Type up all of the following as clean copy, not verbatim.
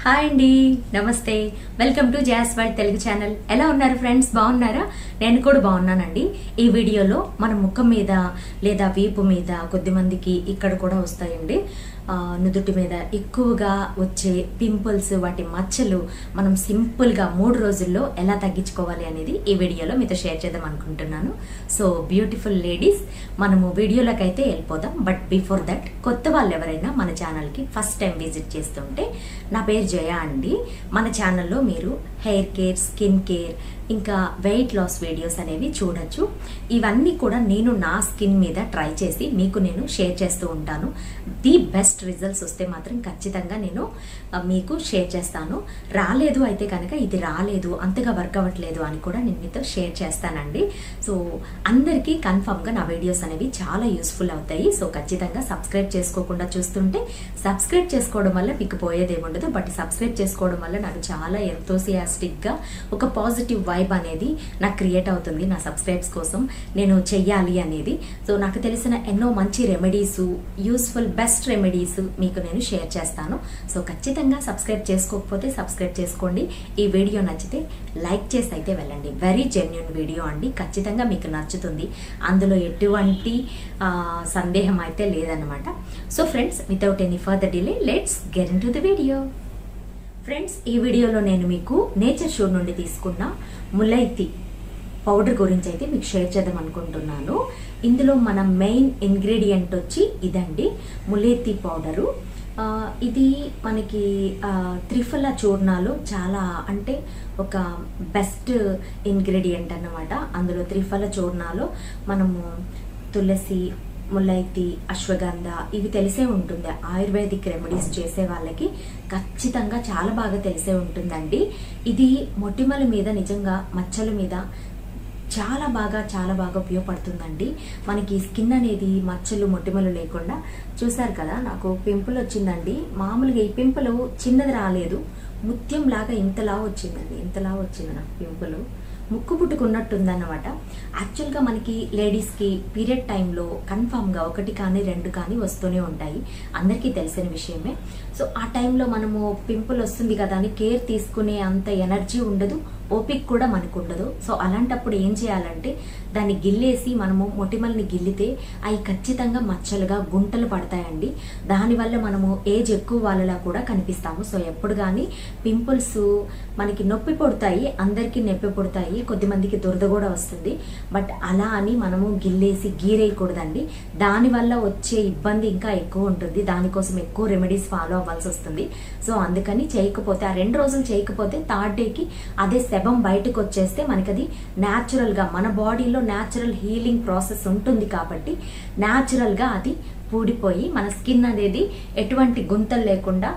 Hi అండి, నమస్తే. Welcome to జాస్ వరల్డ్ తెలుగు ఛానల్. ఎలా ఉన్నారు ఫ్రెండ్స్? బాగున్నారా? నేను కూడా బాగున్నానండి. ఈ వీడియోలో మన ముఖం మీద లేదా వీపు మీద కొద్దిమందికి ఇక్కడ కూడా వస్తాయండి, నుదుటి మీద ఎక్కువగా వచ్చే పింపుల్స్, వాటి మచ్చలు మనం సింపుల్గా 3 రోజుల్లో ఎలా తగ్గించుకోవాలి అనేది ఈ వీడియోలో మీతో షేర్ చేద్దాం అనుకుంటున్నాను. సో బ్యూటిఫుల్ లేడీస్, మనము వీడియోలోకి అయితే వెళ్ళిపోదాం. బట్ బిఫోర్ దట్, కొత్త వాళ్ళు ఎవరైనా మన ఛానల్కి ఫస్ట్ టైం విజిట్ చేస్తుంటే, నా పేరు జయ అండి. మన ఛానల్లో మీరు హెయిర్ కేర్, స్కిన్ కేర్, ఇంకా వెయిట్ లాస్ వీడియోస్ అనేవి చూడొచ్చు. ఇవన్నీ కూడా నేను నా స్కిన్ మీద ట్రై చేసి మీకు నేను షేర్ చేస్తూ ఉంటాను. ది బెస్ట్ రిజల్ట్స్ వస్తే మాత్రం ఖచ్చితంగా నేను మీకు షేర్ చేస్తాను. రాలేదు అయితే కనుక ఇది రాలేదు, అంతగా వర్క్ అవ్వట్లేదు అని కూడా నేను మీతో షేర్ చేస్తానండి. సో అందరికీ కన్ఫామ్గా నా వీడియోస్ అనేవి చాలా యూస్ఫుల్ అవుతాయి. సో ఖచ్చితంగా సబ్స్క్రైబ్ చేసుకోకుండా చూస్తుంటే, సబ్స్క్రైబ్ చేసుకోవడం వల్ల మీకు పోయేదేముండదు, బట్ సబ్స్క్రైబ్ చేసుకోవడం వల్ల నాకు చాలా ఎంతోసియాస్టిక్గా ఒక పాజిటివ్ వైబ్ అనేది నాకు క్రియేట్ అవుతుంది. నా సబ్స్క్రైబ్స్ కోసం నేను చెయ్యాలి అనేది. సో నాకు తెలిసిన ఎన్నో మంచి రెమెడీస్, యూస్ఫుల్ బెస్ట్ రెమెడీస్ మీకు నేను షేర్ చేస్తాను. సో ఖచ్చితంగా సబ్స్క్రైబ్ చేసుకోకపోతే సబ్స్క్రైబ్ చేసుకోండి. ఈ వీడియో నచ్చితే లైక్ చేసి అయితే వెళ్ళండి. వెరీ జెన్యూన్ వీడియో అండి, ఖచ్చితంగా మీకు నచ్చుతుంది. అందులో ఎటువంటి సందేహం అయితే లేదన్నమాట. So friends, without any further delay, let's get into the video. Friends, ఈ వీడియోలో నేను మీకు నేచర్ షో నుండి తీసుకున్న ములైతి పౌడర్ గురించి అయితే మీకు షేర్ చేద్దాం అనుకుంటున్నాను. ఇందులో మన మెయిన్ ఇంగ్రీడియంట్ వచ్చి ఇదండి, ములేతి పౌడరు. ఇది మనకి త్రిఫల చూర్ణాలు చాలా అంటే ఒక బెస్ట్ ఇంగ్రీడియంట్ అన్నమాట. అందులో త్రిఫల చూర్ణాలు మనము తులసి, ములైతి, అశ్వగంధ ఇవి తెలిసే ఉంటుంది. ఆయుర్వేదిక్ రెమెడీస్ చేసే వాళ్ళకి ఖచ్చితంగా చాలా బాగా తెలిసే ఉంటుందండి. ఇది మొటిమల మీద, నిజంగా మచ్చల మీద చాలా బాగా ఉపయోగపడుతుందండి. మనకి స్కిన్ అనేది మచ్చలు, మొటిమలు లేకుండా. చూసారు కదా, నాకు పింపుల్ వచ్చిందండి. మామూలుగా ఈ పింపుల్ చిన్నది రాలేదు, ముత్యం లాగా ఇంతలా వచ్చిందండి. ఇంతలా వచ్చింది నాకు పింపుల్, ముక్కు పుట్టుకున్నట్టుందన్నమాట. యాక్చువల్గా మనకి లేడీస్కి పీరియడ్ టైంలో కన్ఫామ్గా 1 కానీ 2 కానీ వస్తూనే ఉంటాయి, అందరికీ తెలిసిన విషయమే. సో ఆ టైంలో మనము పింపుల్ వస్తుంది కదా అని కేర్ తీసుకునే అంత ఎనర్జీ ఉండదు, ఓపిక కూడా మనకు ఉండదు. సో అలాంటప్పుడు ఏం చేయాలంటే, దాన్ని గిల్లేసి మనము మొటిమల్ని గిల్లితే అవి ఖచ్చితంగా మచ్చలుగా గుంటలు పడతాయండి. దానివల్ల మనము ఏజ్ ఎక్కువ వాళ్ళలా కూడా కనిపిస్తాము. సో ఎప్పుడు కానీ పింపుల్స్ మనకి నొప్పి పుడతాయి, అందరికీ నొప్పి పుడతాయి, కొద్దిమందికి దురద కూడా వస్తుంది. బట్ అలా అని మనము గిల్లేసి గీరేయకూడదండి. దానివల్ల వచ్చే ఇబ్బంది ఇంకా ఎక్కువ ఉంటుంది. దానికోసం ఎక్కువ రెమెడీస్ ఫాలో అవ్వాల్సి వస్తుంది. సో అందుకని చేయకపోతే, ఆ 2 రోజులు చేయకపోతే 3rd డేకి అదే శవం బయటకు వచ్చేస్తే మనకి అది న్యాచురల్గా, మన బాడీలో న్యాచురల్ హీలింగ్ ప్రాసెస్ ఉంటుంది కాబట్టి న్యాచురల్గా అది పూడిపోయి మన స్కిన్ అనేది ఎటువంటి గుంతలు లేకుండా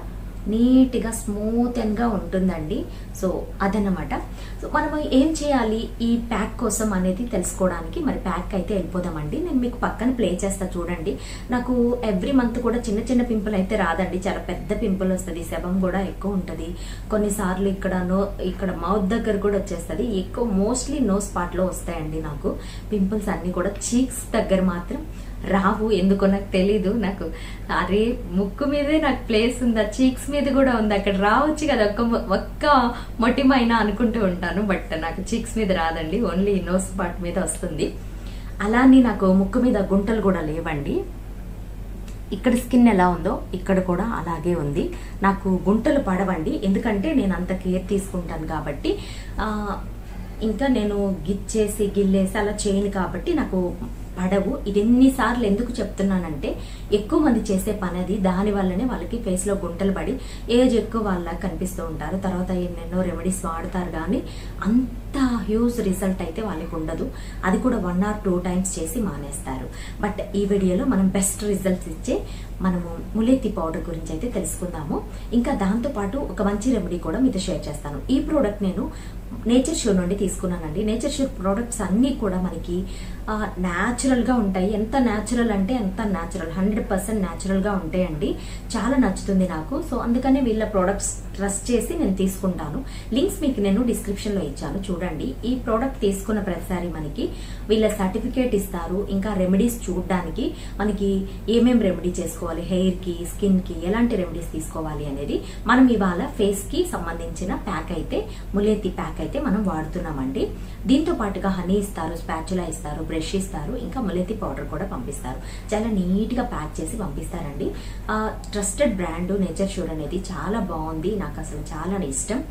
నీట్గా స్మూత్ గా ఉంటుందండి. సో అదన్నమాట. సో మనం ఏం చేయాలి ఈ ప్యాక్ కోసం అనేది తెలుసుకోవడానికి, మరి ప్యాక్ అయితే వెళ్ళిపోదామండి. నేను మీకు పక్కన ప్లే చేస్తా చూడండి. నాకు ఎవ్రీ మంత్ కూడా చిన్న చిన్న పింపుల్ అయితే రాదండి, చాలా పెద్ద పింపుల్ వస్తుంది, శవం కూడా ఎక్కువ ఉంటుంది. కొన్నిసార్లు ఇక్కడ మౌత్ దగ్గర కూడా వచ్చేస్తుంది. ఎక్కువ మోస్ట్లీ నోస్ పార్ట్ లో వస్తాయండి నాకు పింపుల్స్ అన్ని కూడా. చీక్స్ దగ్గర మాత్రం రావు, ఎందుకో నాకు తెలీదు. నాకు అరే ముక్కు మీదే నాకు ప్లేస్ ఉందా, చీక్స్ మీద కూడా ఉంది, అక్కడ రావచ్చు కదా ఒక్క మొటిమైనా అనుకుంటూ ఉంటాను. బట్ నాకు చీక్స్ మీద రాదండి, ఓన్లీ నోస్ పార్ట్ మీద వస్తుంది. అలానే నాకు ముక్కు మీద గుంటలు కూడా లేవండి. ఇక్కడ స్కిన్ ఎలా ఉందో ఇక్కడ కూడా అలాగే ఉంది. నాకు గుంటలు పడవండి, ఎందుకంటే నేను అంత కేర్ తీసుకుంటాను కాబట్టి. ఇంకా నేను గిల్లేసి అలా చేయను కాబట్టి నాకు పడవు. ఇది ఎన్నిసార్లు ఎందుకు చెప్తున్నానంటే, ఎక్కువ మంది చేసే పని అది. దాని వల్లనే వాళ్ళకి ఫేస్ లో గుంటలు పడి ఏజ్ ఎక్కువ వాళ్ళ కనిపిస్తూ ఉంటారు. తర్వాత ఎన్నెన్నో రెమెడీస్ వాడతారు, కానీ అంత హ్యూజ్ రిజల్ట్ అయితే వాళ్ళకి ఉండదు. అది కూడా 1 or 2 టైమ్స్ చేసి మానేస్తారు. బట్ ఈ వీడియోలో మనం బెస్ట్ రిజల్ట్స్ ఇచ్చే మనము ములేతి పౌడర్ గురించి అయితే తెలుసుకుందాము. ఇంకా దాంతో పాటు ఒక మంచి రెమెడీ కూడా మీతో షేర్ చేస్తాను. ఈ ప్రోడక్ట్ నేను నేచర్ షో నుండి తీసుకున్నానండి. నేచర్ షో ప్రోడక్ట్స్ అన్ని కూడా మనకి న్యాచురల్ గా ఉంటాయి. ఎంత న్యాచురల్ అంటే ఎంత న్యాచురల్, 100% న్యాచురల్ గా ఉంటాయండి. చాలా నచ్చుతుంది నాకు. సో అందుకనే వీళ్ళ ప్రోడక్ట్స్ ట్రస్ట్ చేసి నేను తీసుకుంటాను. లింక్స్ మీకు నేను డిస్క్రిప్షన్ లో ఇచ్చాను, చూడండి. చూడండి, ఈ ప్రోడక్ట్ తీసుకున్న ప్రతిసారి మనకి వీళ్ళ సర్టిఫికేట్ ఇస్తారు. ఇంకా రెమెడీస్ చూడడానికి మనకి ఏమేం రెమెడీ చేసుకోవాలి, హెయిర్ కి, స్కిన్ కి ఎలాంటి రెమెడీస్ తీసుకోవాలి అనేది మనం ఇవాళ ఫేస్ కి సంబంధించిన ప్యాక్ అయితే, ములేతి ప్యాక్ అయితే మనం వాడుతున్నామండి. దీంతో పాటుగా హనీ ఇస్తారు, స్పాచులా ఇస్తారు, బ్రష్ ఇస్తారు, ఇంకా ములేతి పౌడర్ కూడా పంపిస్తారు. చాలా నీట్ గా ప్యాక్ చేసి పంపిస్తారండి. ట్రస్టెడ్ బ్రాండ్ నేచర్ ష్యూర్ అనేది చాలా బాగుంది, నాకు అసలు చాలా ఇష్టం.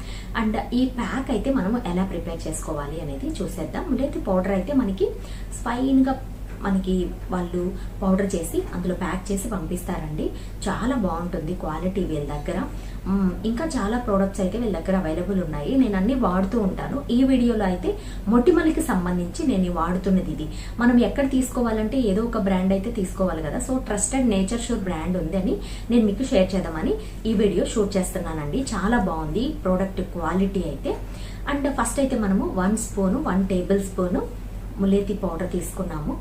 అండ్ ఈ ప్యాక్ అయితే మనము ఎలా ప్రిపేర్ చేసుకోవాలి అనేది చూసేద్దాం. ములేతి పౌడర్ అయితే మనకి ఫైన్ గా మనకి వాళ్ళు పౌడర్ చేసి అందులో ప్యాక్ చేసి పంపిస్తారండి. చాలా బాగుంటుంది క్వాలిటీ వీళ్ళ దగ్గర. ఇంకా చాలా ప్రోడక్ట్స్ అయితే వీళ్ళ దగ్గర అవైలబుల్ ఉన్నాయి. నేను అన్ని వాడుతూ ఉంటాను. ఈ వీడియోలో అయితే మొటిమలకి సంబంధించి నేను వాడుతున్నది ఇది. మనం ఎక్కడ తీసుకోవాలంటే ఏదో ఒక బ్రాండ్ అయితే తీసుకోవాలి కదా. So trusted nature sure brand ఉంది అని నేను మీకు షేర్ చేద్దామని ఈ వీడియో షూట్ చేస్తున్నానండి. చాలా బాగుంది ప్రోడక్ట్ క్వాలిటీ అయితే. అండ్ ఫస్ట్ అయితే మనము 1 టేబుల్ స్పూన్ ములేతి పౌడర్ తీసుకున్నాము.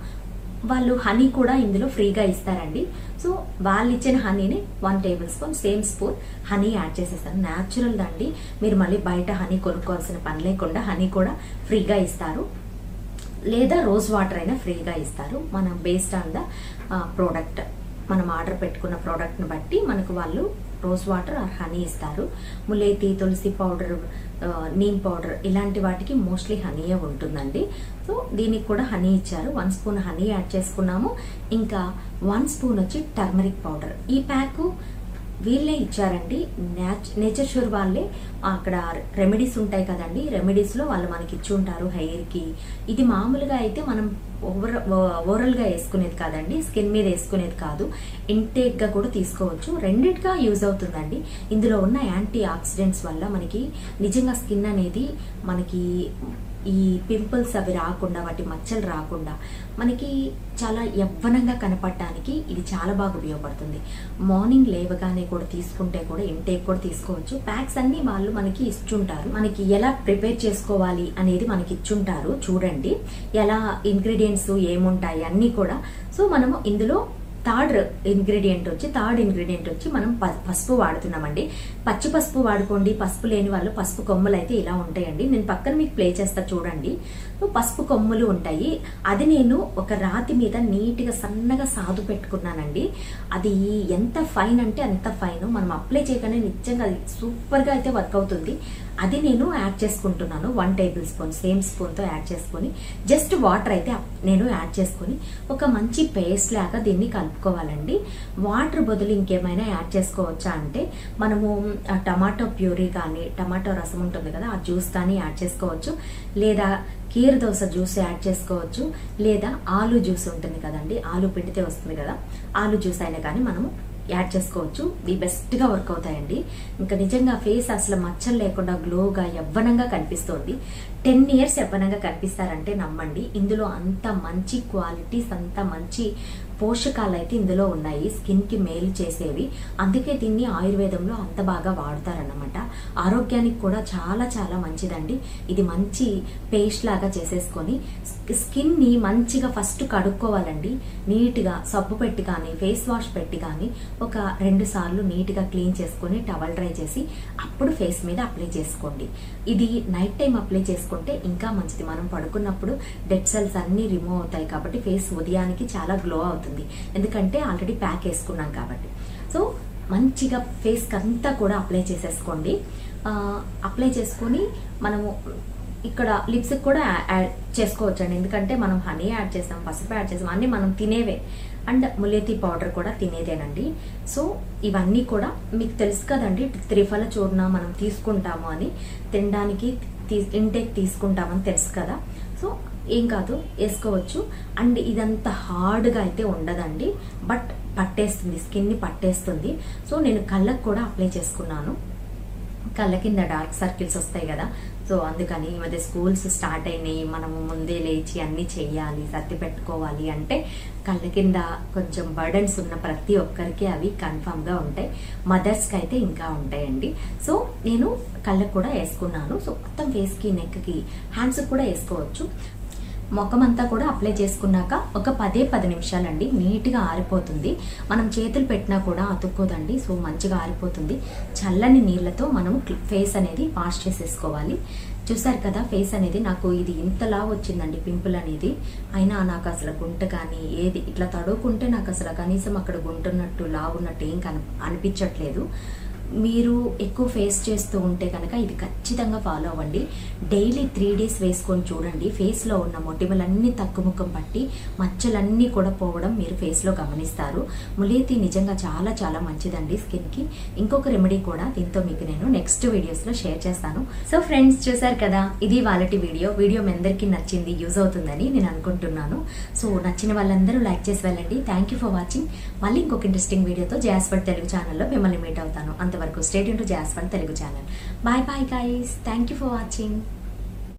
వాళ్ళు హనీ కూడా ఇందులో ఫ్రీగా ఇస్తారండి. సో వాళ్ళు ఇచ్చిన హనీని 1 table spoon, same spoon honey add చేసేస్తాను. న్యాచురల్ దండి, మీరు మళ్ళీ బయట హనీ కొనుక్కోవాల్సిన పని లేకుండా హనీ కూడా ఫ్రీగా ఇస్తారు, లేదా రోజ్ వాటర్ అయినా ఫ్రీగా ఇస్తారు. మనం బేస్డ్ ఆన్ ద ప్రోడక్ట్, మనం ఆర్డర్ పెట్టుకున్న ప్రోడక్ట్ ని బట్టి మనకు వాళ్ళు రోజ్ వాటర్ ఆర్ హనీ ఇస్తారు. ములేతి, తులసి పౌడర్, నీమ్ పౌడర్ ఇలాంటి వాటికి మోస్ట్లీ హనీయే ఉంటుందండి. సో దీనికి కూడా హనీ ఇచ్చారు. 1 స్పూన్ హనీ యాడ్ చేసుకున్నాము. ఇంకా 1 స్పూన్ వచ్చి టర్మరిక్ పౌడర్. ఈ ప్యాక్ వీళ్ళే ఇచ్చారండి, నేచర్ ష్యూర్ వాళ్ళే. అక్కడ రెమెడీస్ ఉంటాయి కదండి, రెమెడీస్ లో వాళ్ళు మనకి ఇచ్చి ఉంటారు హెయిర్ కి. ఇది మామూలుగా అయితే మనం ఓవరాల్ గా వేసుకునేది కాదండి, స్కిన్ మీద వేసుకునేది కాదు, ఇంటేక్ గా కూడా తీసుకోవచ్చు. రెండిటిగా యూజ్ అవుతుందండి. ఇందులో ఉన్న యాంటీ ఆక్సిడెంట్స్ వల్ల మనకి నిజంగా స్కిన్ అనేది మనకి ఈ పింపుల్స్ అవి రాకుండా, వాటి మచ్చలు రాకుండా మనకి చాలా యవ్వనంగా కనపడటానికి ఇది చాలా బాగా ఉపయోగపడుతుంది. మార్నింగ్ లేవగానే కూడా తీసుకుంటే కూడా ఇంటేక్ కూడా తీసుకోవచ్చు. ప్యాక్స్ అన్ని వాళ్ళు మనకి ఇచ్చుంటారు. మనకి ఎలా ప్రిపేర్ చేసుకోవాలి అనేది మనకి ఇచ్చుంటారు. చూడండి ఎలా ఇంగ్రీడియంట్స్ ఏముంటాయి అన్ని కూడా. సో మనము ఇందులో థర్డ్ ఇంగ్రీడియంట్ వచ్చి మనం పసుపు వాడుతున్నామండి. పచ్చి పసుపు వాడుకోండి. పసుపు లేని వాళ్ళు పసుపు కొమ్ములు అయితే ఇలా ఉంటాయండి. నేను పక్కన మీకు ప్లే చేస్తా చూడండి. పసుపు కొమ్ములు ఉంటాయి. అది నేను ఒక రాతి మీద నీట్ గా సన్నగా సాదు పెట్టుకున్నానండి. అది ఎంత ఫైన్ అంటే అంత ఫైన్. మనం అప్లై చేయగానే నిజంగా సూపర్ గా అయితే వర్క్ అవుతుంది. అది నేను యాడ్ చేసుకుంటున్నాను. 1 టేబుల్ స్పూన్ సేమ్ స్పూన్ తో యాడ్ చేసుకుని జస్ట్ వాటర్ అయితే నేను యాడ్ చేసుకుని ఒక మంచి పేస్ట్ లాగా దీన్ని కలుపుకోవాలండి. వాటర్ బదులు ఇంకేమైనా యాడ్ చేసుకోవచ్చా అంటే మనము టమాటో ప్యూరీ కానీ, టమాటో రసం ఉంటుంది కదా, ఆ జ్యూస్ కానీ యాడ్ చేసుకోవచ్చు, లేదా కీర దోస జ్యూస్ యాడ్ చేసుకోవచ్చు, లేదా ఆలు జ్యూస్ ఉంటుంది కదండి, ఆలు పిండితే వస్తుంది కదా, ఆలు జ్యూస్ అయినా కానీ మనము యాడ్ చేసుకోవచ్చు. ఇది బెస్ట్ గా వర్క్ అవుతాయండి. ఇంకా నిజంగా ఫేస్ అసలు మచ్చలు లేకుండా గ్లోగా యవ్వనంగా కనిపిస్తుంది. 10 years యవ్వనంగా కనిపిస్తారంటే నమ్మండి. ఇందులో అంత మంచి క్వాలిటీస్, అంత మంచి పోషకాలు అయితే ఇందులో ఉన్నాయి, స్కిన్ కి మేలు చేసేవి. అందుకే దీన్ని ఆయుర్వేదంలో అంత బాగా వాడతారన్నమాట. ఆరోగ్యానికి కూడా చాలా చాలా మంచిదండి. ఇది మంచి పేస్ట్ లాగా చేసేసుకొని స్కిన్ ని మంచిగా ఫస్ట్ కడుక్కోవాలండి. నీట్ గా సబ్బు పెట్టి కానీ, ఫేస్ వాష్ పెట్టి కానీ ఒక 2 సార్లు నీట్ గా క్లీన్ చేసుకుని టవల్ డ్రై చేసి అప్పుడు ఫేస్ మీద అప్లై చేసుకోండి. ఇది నైట్ టైం అప్లై చేసుకుంటే ఇంకా మంచిది. మనం పడుకున్నప్పుడు డెడ్ సెల్స్ అన్ని రిమూవ్ అవుతాయి కాబట్టి ఫేస్ ఉదయానికి చాలా గ్లో అవుతుంది. ఎందుకంటే ఆల్రెడీ ప్యాక్ వేసుకున్నాం కాబట్టి. సో మంచిగా ఫేస్ అంతా కూడా అప్లై చేసేసుకోండి. అప్లై చేసుకుని మనము ఇక్కడ లిప్స్ కూడా యాడ్ చేసుకోవచ్చు అండి. ఎందుకంటే మనం హనీ యాడ్ చేస్తాం, పసుపు యాడ్ చేస్తాం, అన్ని మనం తినేవే. అండ్ ములేతి పౌడర్ కూడా తినేదేనండి. సో ఇవన్నీ కూడా మీకు తెలుసు కదండి, త్రిఫల చూర్ణ మనం తీసుకుంటాము అని, తినడానికి ఇంటేక్ తీసుకుంటామని తెలుసు కదా. సో ఏం కాదు, వేసుకోవచ్చు. అండ్ ఇదంతా హార్డ్గా అయితే ఉండదండి, బట్ పట్టేస్తుంది, స్కిన్ ని పట్టేస్తుంది. సో నేను కళ్ళకు కూడా అప్లై చేసుకున్నాను. కళ్ళ కింద డార్క్ సర్కిల్స్ వస్తాయి కదా, సో అందుకని ఈ మధ్య స్కూల్స్ స్టార్ట్ అయినాయి, మనము ముందే లేచి అన్ని చెయ్యాలి, సర్ది పెట్టుకోవాలి అంటే కళ్ళ కింద కొంచెం బర్డన్స్ ఉన్న ప్రతి ఒక్కరికి అవి కన్ఫామ్ గా ఉంటాయి. మదర్స్ కి అయితే ఇంకా ఉంటాయండి. సో నేను కళ్ళకు కూడా వేసుకున్నాను. సో మొత్తం ఫేస్ కి, నెక్ కి, హ్యాండ్స్ కూడా వేసుకోవచ్చు. ముఖం అంతా కూడా అప్లై చేసుకున్నాక ఒక 10 నిమిషాలండి, నీట్ గా ఆరిపోతుంది. మనం చేతులు పెట్టినా కూడా అతుక్కోదండి. సో మంచిగా ఆరిపోతుంది. చల్లని నీళ్లతో మనం ఫేస్ అనేది వాష్ చేసేసుకోవాలి. చూసారు కదా ఫేస్ అనేది నాకు ఇది ఇంతలా వచ్చిందండి పింపుల్ అనేది. అయినా నాకు అసలు గుంట కానీ ఏది ఇట్లా తడుకుంటే నాకు అసలు కనీసం అక్కడ గుంటున్నట్టు లావున్నట్టు ఏం అనిపించట్లేదు. మీరు ఎక్కువ ఫేస్ చేస్తూ ఉంటే కనుక ఇది ఖచ్చితంగా ఫాలో అవ్వండి. డైలీ 3 days వేసుకొని చూడండి. ఫేస్లో ఉన్న మొటిమలన్నీ తగ్గుముఖం పట్టి మచ్చలన్నీ కూడా పోవడం మీరు ఫేస్లో గమనిస్తారు. ములేతి నిజంగా చాలా చాలా మంచిదండి స్కిన్కి. ఇంకొక రెమెడీ కూడా దీంతో మీకు నేను నెక్స్ట్ వీడియోస్లో షేర్ చేస్తాను. సో ఫ్రెండ్స్, చూసారు కదా, ఇది వాళ్ళటి వీడియో మీ అందరికీ నచ్చింది, యూజ్ అవుతుందని నేను అనుకుంటున్నాను. సో నచ్చిన వాళ్ళందరూ లైక్ చేసి వెళ్ళండి. Thank you for watching. మళ్ళీ ఇంకొక ఇంట్రెస్టింగ్ వీడియోతో జాస్ వరల్డ్ తెలుగు ఛానల్లో మిమ్మల్ని మీట్ అవుతాను. అంతవరకు స్టే ట్యూన్ టు జాస్ world Telugu channel. Bye bye guys. Thank you for watching.